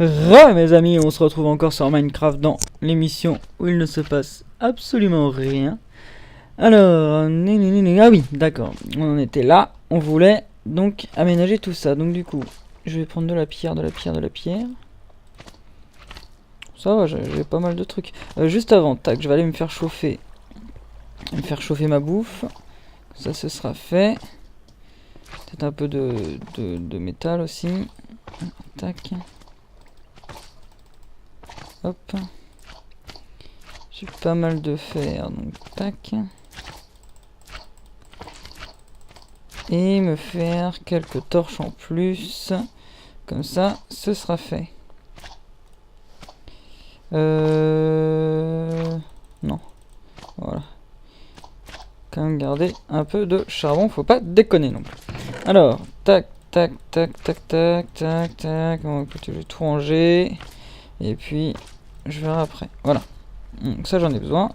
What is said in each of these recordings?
Mes amis, on se retrouve encore sur Minecraft dans l'émission où il ne se passe absolument rien. Alors, ah oui, d'accord, on en était là, on voulait donc aménager tout ça. Donc du coup, je vais prendre de la pierre, de la pierre, de la pierre. Ça va, j'ai pas mal de trucs. Juste avant, tac, je vais aller me faire chauffer. Ma bouffe. Ça, ce sera fait. Peut-être un peu de métal aussi. Tac. Hop. J'ai pas mal de fer, donc tac. Et me faire quelques torches en plus. Comme ça, ce sera fait. Non. Voilà. Quand même garder un peu de charbon, faut pas déconner non plus. Alors, tac, tac, tac, tac, tac, tac, tac. Bon, écoutez, je vais tout ranger. Et puis, je verrai après. Voilà. Donc ça, j'en ai besoin.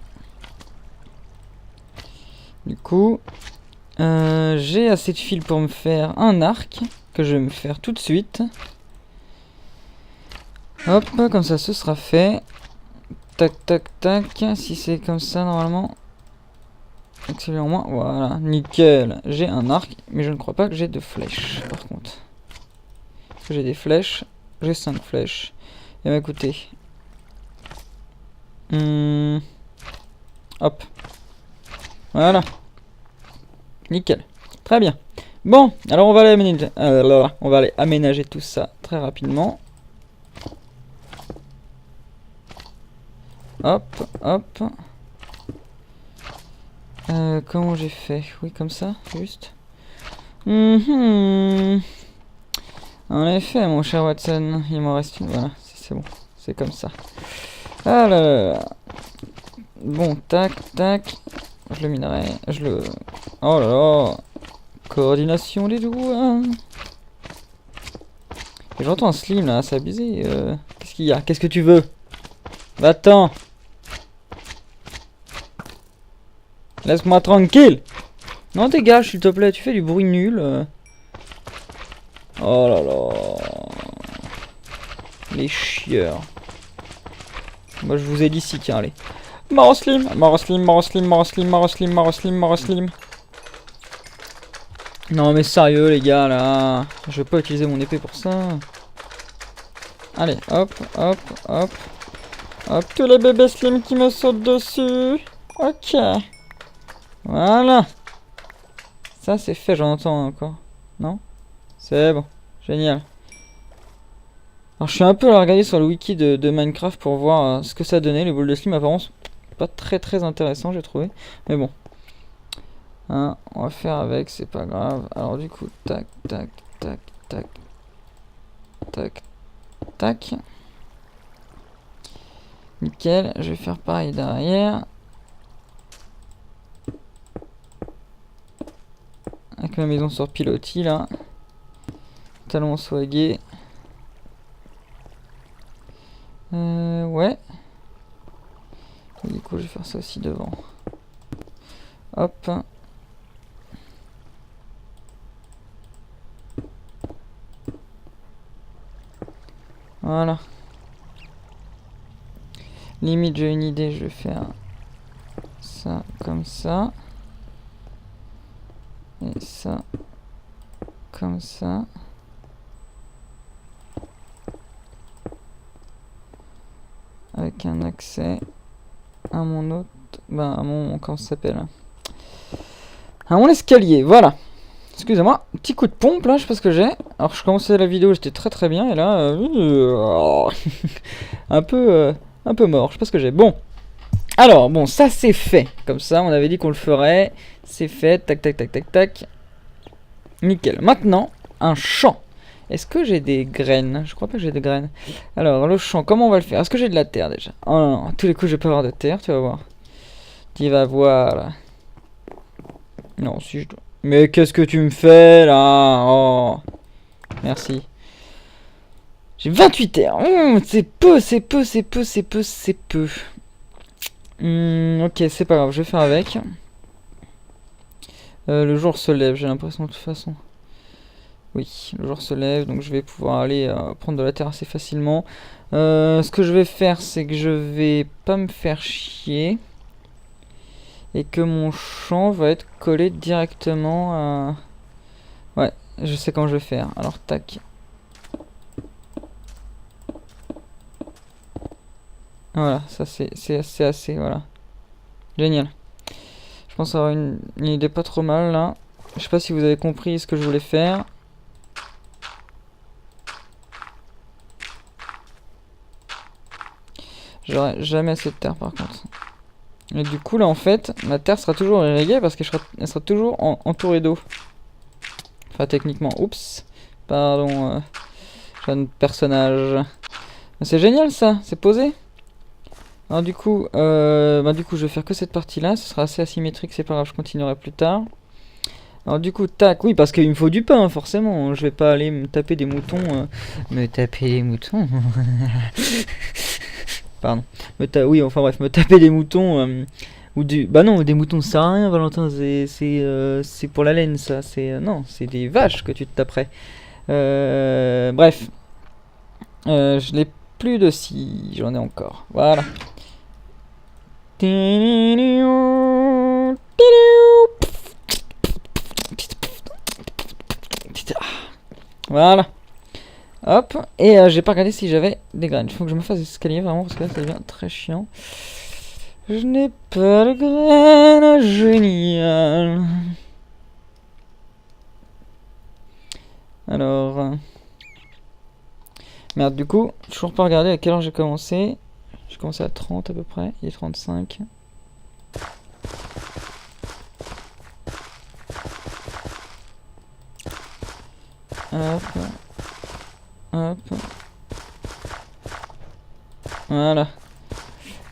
Du coup, j'ai assez de fil pour me faire un arc. Que je vais me faire tout de suite. Hop, comme ça, ce sera fait. Tac, tac, tac. Si c'est comme ça, normalement. Accélère moins. Voilà, nickel. J'ai un arc, mais je ne crois pas que j'ai de flèches, par contre. Est-ce que j'ai des flèches? J'ai 5 flèches. Et bah écoutez. Hop. Voilà. Nickel. Très bien. Bon, alors on va aller aménager tout ça très rapidement. Hop, hop. Comment j'ai fait? Oui, comme ça, juste. En effet, mon cher Watson, il m'en reste une. Voilà, c'est bon. C'est comme ça. Alors. Bon, tac, tac. Je le minerai. Oh là là. Coordination des doigts. Et j'entends un slim là, c'est abusé. Qu'est-ce qu'il y a? Qu'est-ce que tu veux? Va-t'en. Laisse-moi tranquille. Non, dégage s'il te plaît, tu fais du bruit nul. Oh là là. Les chieurs. Moi je vous ai dit si, tiens, allez. Maroslim. Non mais sérieux les gars là. Je vais pas utiliser mon épée pour ça. Allez, hop, hop, hop. Hop, tous les bébés slim qui me sautent dessus. Ok. Voilà. Ça c'est fait, j'en entends encore. Non? C'est bon. Génial. Alors je suis un peu à regarder sur le wiki de Minecraft pour voir ce que ça donnait. Les boules de slim apparemment pas très intéressant j'ai trouvé. Mais bon. Hein, on va faire avec, c'est pas grave. Alors du coup, tac, tac, tac, tac. Tac, tac. Nickel, je vais faire pareil derrière. Avec ma maison sur pilotis là. Talon swagué. Ouais. Et du coup, je vais faire ça aussi devant. Hop. Voilà. Limite, j'ai une idée, je vais faire ça comme ça. Et ça comme ça. Avec un accès à mon autre... Ben, à mon... Comment ça s'appelle? À mon escalier, voilà. Excusez-moi, petit coup de pompe là, je sais pas ce que j'ai. Alors je commençais la vidéo, j'étais très bien, et là... un peu mort, je sais pas ce que j'ai. Bon. Alors, bon, ça c'est fait. Comme ça, on avait dit qu'on le ferait. C'est fait, tac, tac, tac, tac, tac. Nickel. Maintenant, un champ. Est-ce que j'ai des graines? Je crois pas que j'ai des graines. Alors, le champ, comment on va le faire? Est-ce que j'ai de la terre déjà? Oh non, à tous les coups, je peux avoir de terre, tu vas voir. Tu vas voir là. Non, si je dois. Mais qu'est-ce que tu me fais là? Oh. Merci. J'ai 28 terres. C'est peu. Ok, c'est pas grave, je vais faire avec. Le jour se lève, j'ai l'impression de toute façon. Oui, le jour se lève, donc je vais pouvoir aller prendre de la terre assez facilement. Ce que je vais faire, c'est que je vais pas me faire chier. Et que mon champ va être collé directement à... Ouais, je sais comment je vais faire. Alors, tac. Voilà, ça c'est assez, voilà. Génial. Je pense avoir une idée pas trop mal, là. Je sais pas si vous avez compris ce que je voulais faire. J'aurai jamais assez de terre, par contre. Et du coup, là, en fait, ma terre sera toujours irriguée parce qu'elle sera toujours entourée d'eau. Enfin, techniquement. Oups. Pardon, jeune personnage. C'est génial, ça. C'est posé. Alors, du coup, je vais faire que cette partie-là. Ce sera assez asymétrique, c'est pas grave, je continuerai plus tard. Alors, du coup, tac. Oui, parce qu'il me faut du pain, forcément. Je vais pas aller me taper des moutons. Me taper des moutons. Pardon. Oui, enfin bref, me taper des moutons. Ou du... Bah non, des moutons ça sert à rien, Valentin, c'est pour la laine, ça. Non, c'est des vaches que tu te taperais. Bref. Je n'ai plus de scie, j'en ai encore. Voilà. Voilà. Hop. Et j'ai pas regardé si j'avais des graines. Il faut que je me fasse des escaliers vraiment parce que là ça devient très chiant. Je n'ai pas de graines, génial. Alors... Merde, du coup, toujours pas regardé à quelle heure j'ai commencé. J'ai commencé à 30 à peu près, il est 35. Hop. Hop. Voilà.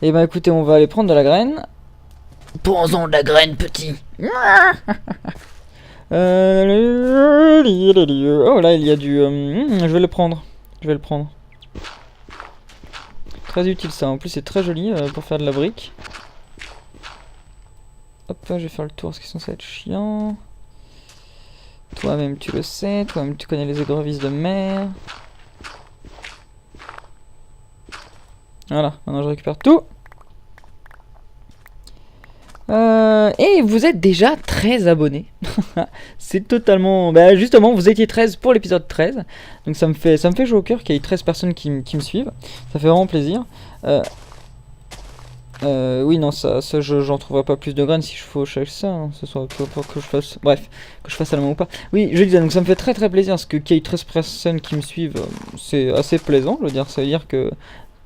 Et bah écoutez, on va aller prendre de la graine. Prends-en de la graine, petit. Oh là, il y a du... je vais le prendre. Je vais le prendre. Très utile ça. En plus, c'est très joli pour faire de la brique. Hop, je vais faire le tour parce qu'ils sont censés être chiants. Toi-même, tu le sais. Toi-même, tu connais les écrevisses de mer. Voilà, maintenant je récupère tout. Et vous êtes déjà 13 abonnés. C'est totalement... Bah justement, vous étiez 13 pour l'épisode 13. Donc ça me fait chaud au cœur qu'il y ait 13 personnes qui me suivent. Ça fait vraiment plaisir. Oui, non, j'en trouverai pas plus de graines si je fauche ça. Hein, ce soit que je fasse... Bref, que je fasse à la main ou pas. Oui, je disais, donc ça me fait très plaisir parce qu'il y ait 13 personnes qui me suivent. C'est assez plaisant, je veux dire. Ça veut dire que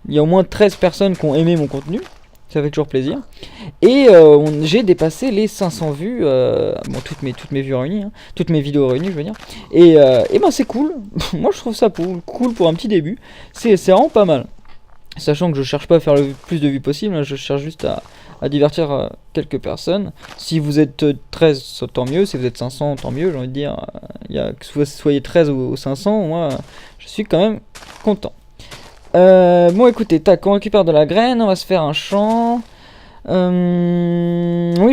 il y a au moins 13 personnes qui ont aimé mon contenu. Ça fait toujours plaisir. Et j'ai dépassé les 500 vues. Bon, toutes mes vues réunies. Hein, toutes mes vidéos réunies, je veux dire. Et ben c'est cool. Moi, je trouve ça cool pour un petit début. C'est vraiment pas mal. Sachant que je cherche pas à faire le plus de vues possible. Hein, je cherche juste à divertir quelques personnes. Si vous êtes 13, tant mieux. Si vous êtes 500, tant mieux. J'ai envie de dire. Que vous soyez 13 ou 500, moi, je suis quand même content. Bon écoutez, tac, on récupère de la graine, on va se faire un champ. Oui,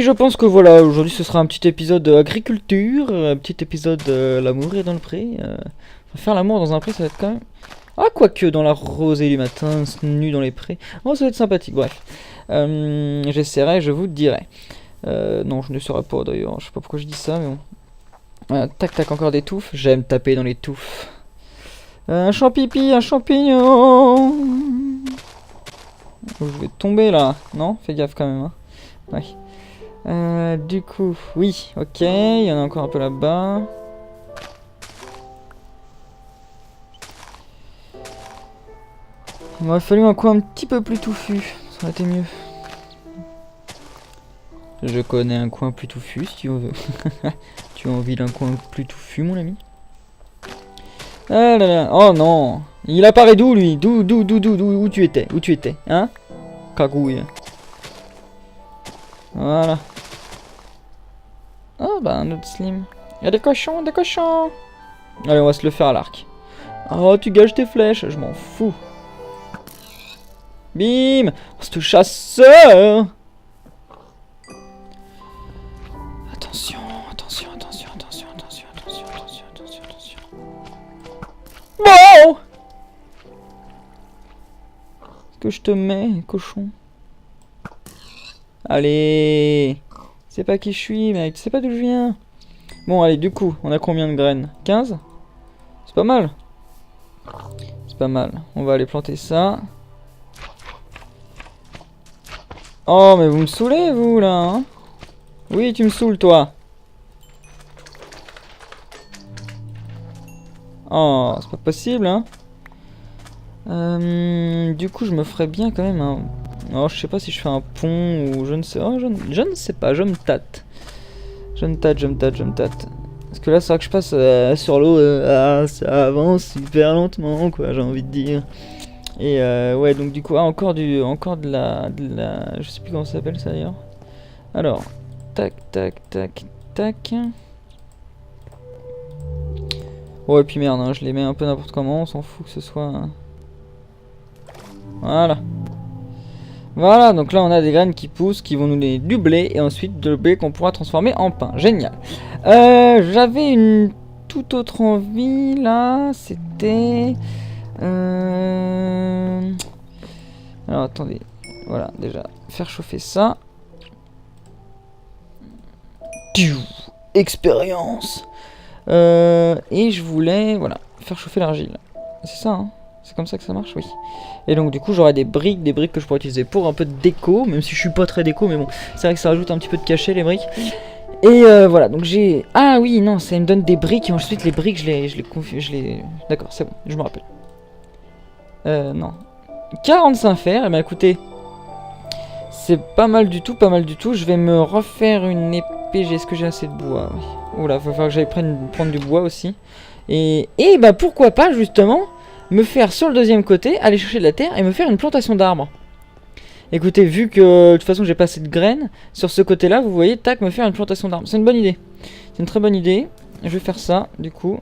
je pense que voilà, aujourd'hui ce sera un petit épisode agriculture, un petit épisode l'amour est dans le pré. Faire l'amour dans un pré, ça va être quand même... Ah, quoique, dans la rosée du matin, nu dans les prés. Oh, ça va être sympathique, bref. J'essaierai, je vous dirai. Non, je ne saurais pas d'ailleurs, je sais pas pourquoi je dis ça, mais bon. Tac, encore des touffes, j'aime taper dans les touffes. Un champipi, un champignon. Je vais tomber là. Non, fais gaffe quand même. Hein. Ouais. Du coup, oui, ok. Il y en a encore un peu là-bas. Il m'aurait fallu un coin un petit peu plus touffu. Ça aurait été mieux. Je connais un coin plus touffu si tu veux. Tu as envie d'un coin plus touffu, mon ami? Ah là là, oh non. Il apparaît d'où lui? Où tu étais? Où tu étais? Hein? Cagouille. Voilà. Oh bah un autre slim. Il y a des cochons, des cochons. Allez, on va se le faire à l'arc. Oh, tu gâches tes flèches, je m'en fous. Bim! Oh, c'est le chasseur! Attention. Bon! Que je te mets, cochon. Allez. C'est pas qui je suis, mec. Tu sais pas d'où je viens. Bon, allez, du coup, on a combien de graines? 15? C'est pas mal. C'est pas mal. On va aller planter ça. Oh, mais vous me saoulez, vous, là, hein? Oui, tu me saoules, toi. Oh, c'est pas possible, hein. Du coup, je me ferais bien quand même un... Oh, je sais pas si je fais un pont ou je ne sais... Oh, je ne sais pas, je me tâte. Je me tâte. Parce que là, c'est vrai que je passe sur l'eau, ça avance super lentement, quoi, j'ai envie de dire. Et ouais, donc du coup, encore de la... Je sais plus comment ça s'appelle, ça, d'ailleurs. Alors, tac. Oh, et puis merde, hein, je les mets un peu n'importe comment, on s'en fout que ce soit... Voilà. Voilà, donc là on a des graines qui poussent, qui vont nous donner du blé, et ensuite de blé qu'on pourra transformer en pain. Génial. J'avais une toute autre envie, là, c'était... Alors attendez, voilà, déjà, faire chauffer ça. Expérience. Et je voulais, voilà, faire chauffer l'argile. C'est ça, hein? C'est comme ça que ça marche, oui. Et donc du coup j'aurai des briques que je pourrais utiliser pour un peu de déco, même si je suis pas très déco, mais bon, c'est vrai que ça rajoute un petit peu de cachet les briques. Et voilà, donc j'ai... Ah oui, non, ça me donne des briques, et ensuite les briques je les... D'accord, c'est bon, je me rappelle. Non. 45 fer, et ben écoutez, c'est pas mal du tout, je vais me refaire une épée, est-ce que j'ai assez de bois? Oui. Oula, va falloir que j'aille prendre du bois aussi. Et bah pourquoi pas justement me faire sur le deuxième côté, aller chercher de la terre et me faire une plantation d'arbres. Écoutez, vu que de toute façon j'ai pas assez de graines, sur ce côté là, vous voyez, tac, me faire une plantation d'arbres. C'est une bonne idée. C'est une très bonne idée. Je vais faire ça, du coup.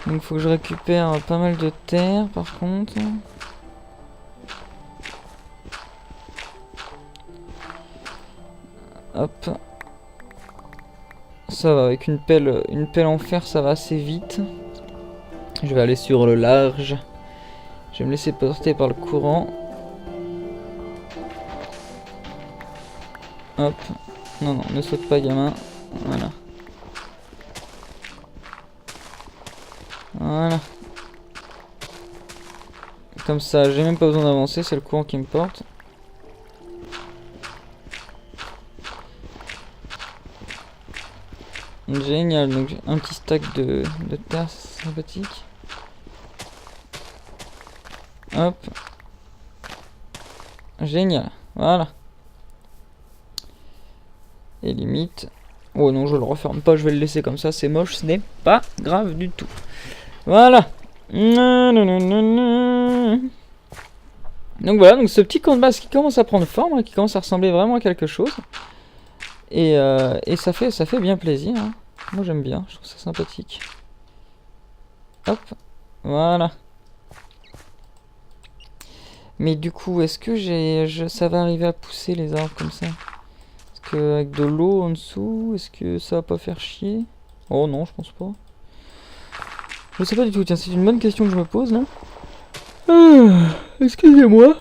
Donc faut que je récupère pas mal de terre par contre. Hop. Ça va, avec une pelle en fer, ça va assez vite. Je vais aller sur le large. Je vais me laisser porter par le courant. Hop. Non, ne saute pas, gamin. Voilà. Voilà. Comme ça, j'ai même pas besoin d'avancer, c'est le courant qui me porte. Génial, donc j'ai un petit stack de terre sympathique. Hop. Génial, voilà. Et limite... Oh non, je le referme pas, je vais le laisser comme ça, c'est moche, ce n'est pas grave du tout. Voilà. Donc voilà, donc ce petit camp de base qui commence à prendre forme, hein, qui commence à ressembler vraiment à quelque chose. Et ça fait bien plaisir. Hein. Moi j'aime bien, je trouve ça sympathique. Hop, voilà. Mais du coup, est-ce que ça va arriver à pousser les arbres comme ça? Est-ce que avec de l'eau en dessous, est-ce que ça va pas faire chier? Oh non, je pense pas. Je sais pas du tout, tiens, c'est une bonne question que je me pose là. Excusez-moi.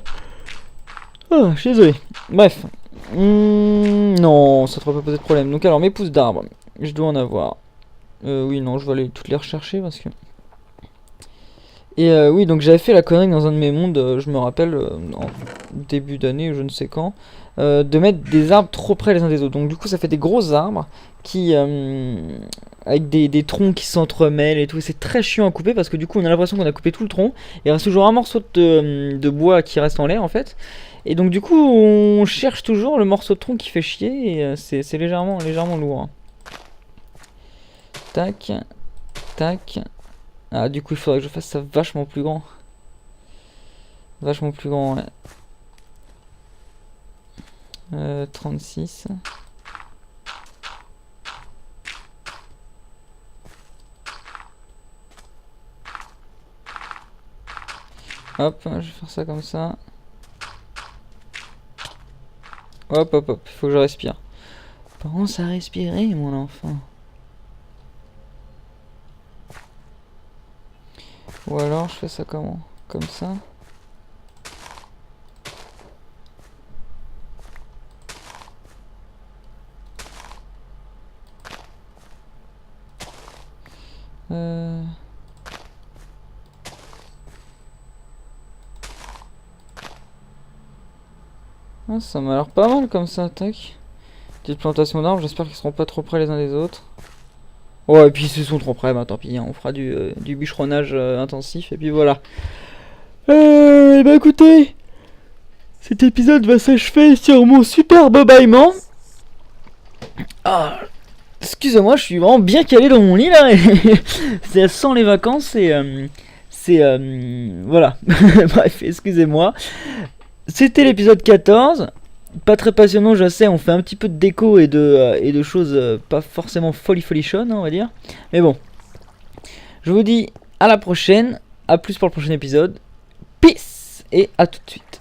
Ah, je suis désolé. Bref. Non, ça devrait pas poser de problème. Donc alors, mes pousses d'arbres, je dois en avoir. Oui, non, je vais aller toutes les rechercher parce que... Et oui, donc j'avais fait la connerie dans un de mes mondes, je me rappelle, en début d'année, je ne sais quand, de mettre des arbres trop près les uns des autres. Donc du coup, ça fait des gros arbres qui... avec des troncs qui s'entremêlent et tout. C'est très chiant à couper parce que du coup, on a l'impression qu'on a coupé tout le tronc. Il reste toujours un morceau de bois qui reste en l'air en fait. Et donc du coup, on cherche toujours le morceau de tronc qui fait chier et c'est légèrement lourd. Hein. Tac, tac. Ah, du coup, il faudrait que je fasse ça vachement plus grand. Vachement plus grand, ouais. 36. Hop, je vais faire ça comme ça. Hop, hop, hop, il faut que je respire. Pense à respirer, mon enfant. Ou alors je fais ça comment? Comme ça. Ah, ça m'a l'air pas mal comme ça, tac. Petite plantation d'arbres, j'espère qu'ils seront pas trop près les uns des autres. Ouais, et puis s'ils sont trop près, bah tant pis, hein, on fera du bûcheronnage intensif, et puis voilà. Et bah écoutez, cet épisode va s'achever sur mon superbe bâillement. Ah, excusez-moi, je suis vraiment bien calé dans mon lit là. C'est sans les vacances et voilà. Bref, excusez-moi. C'était l'épisode 14. Pas très passionnant, je sais. On fait un petit peu de déco et de choses pas forcément folichonnes, hein, on va dire. Mais bon, je vous dis à la prochaine. À plus pour le prochain épisode. Peace et à tout de suite.